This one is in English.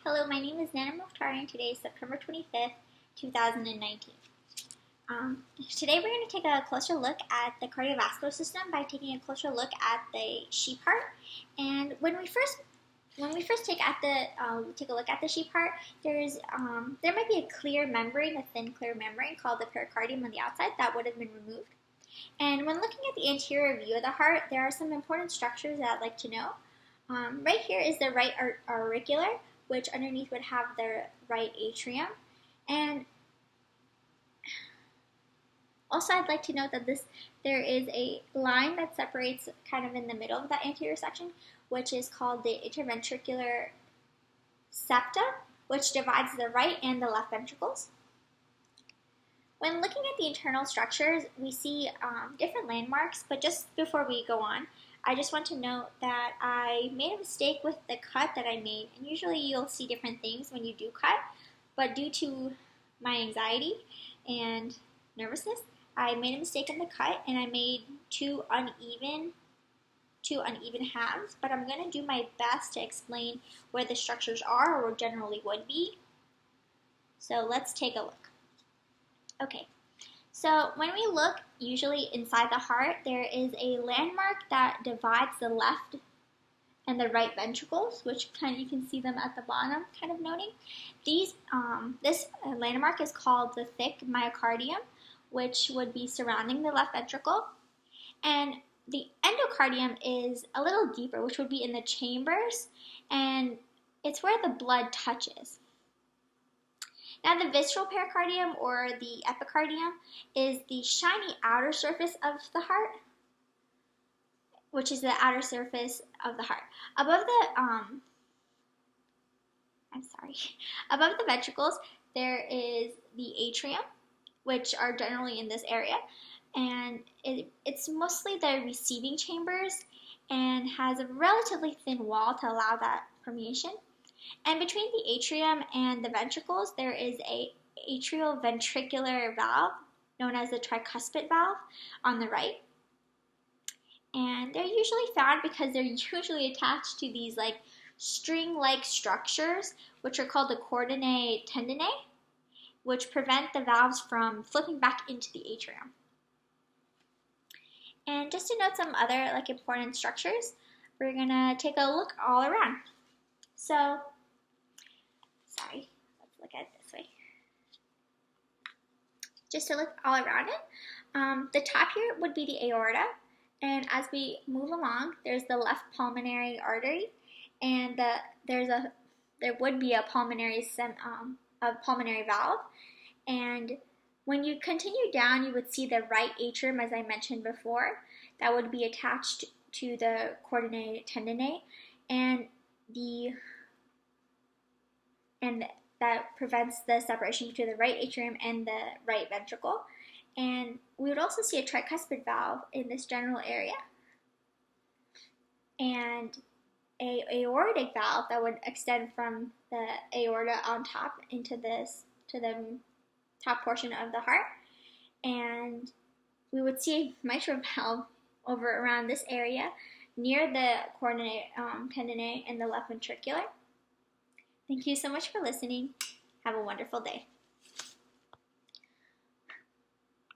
Hello, my name is Nana Mukhtar and today is September 25th, 2019. Today we're going to take a closer look at the cardiovascular system by taking a closer look at the sheep heart. And when we first take a look at the sheep heart, there might be a clear membrane, a thin clear membrane called the pericardium on the outside that would have been removed. And when looking at the anterior view of the heart, there are some important structures that I'd like to know. Right here is the right auricular, which underneath would have the right atrium. And also I'd like to note that there is a line that separates kind of in the middle of that anterior section, which is called the interventricular septa, which divides the right and the left ventricles. When looking at the internal structures, we see different landmarks, but just before we go on, I just want to note that I made a mistake with the cut that I made, and usually you'll see different things when you do cut, but due to my anxiety and nervousness, I made a mistake in the cut and I made two uneven halves, but I'm going to do my best to explain where the structures are or generally would be. So let's take a look. Okay, so when we look usually inside the heart, there is a landmark that divides the left and the right ventricles, which you can see them at the bottom, kind of noting. This landmark is called the thick myocardium, which would be surrounding the left ventricle. And the endocardium is a little deeper, which would be in the chambers, and it's where the blood touches. Now the visceral pericardium, or the epicardium, is the shiny outer surface of the heart, which is the outer surface of the heart. Above the ventricles, there is the atrium, which are generally in this area, and it's mostly the receiving chambers and has a relatively thin wall to allow that permeation. And between the atrium and the ventricles, there is a atrioventricular valve known as the tricuspid valve on the right. And they're usually found because they're usually attached to these string-like structures, which are called the chordinae tendineae, which prevent the valves from flipping back into the atrium. And just to note some other important structures, we're gonna take a look all around. So, let's look at it this way. Just to look all around it, the top here would be the aorta, and as we move along, there's the left pulmonary artery, and there would be a pulmonary valve, and when you continue down, you would see the right atrium, as I mentioned before, that would be attached to the chordinae tendineae, and that prevents the separation between the right atrium and the right ventricle. And we would also see a tricuspid valve in this general area, and a aortic valve that would extend from the aorta on top to the top portion of the heart. And we would see a mitral valve over around this area near the chordinae tendineae and the left ventricular. Thank you so much for listening. Have a wonderful day.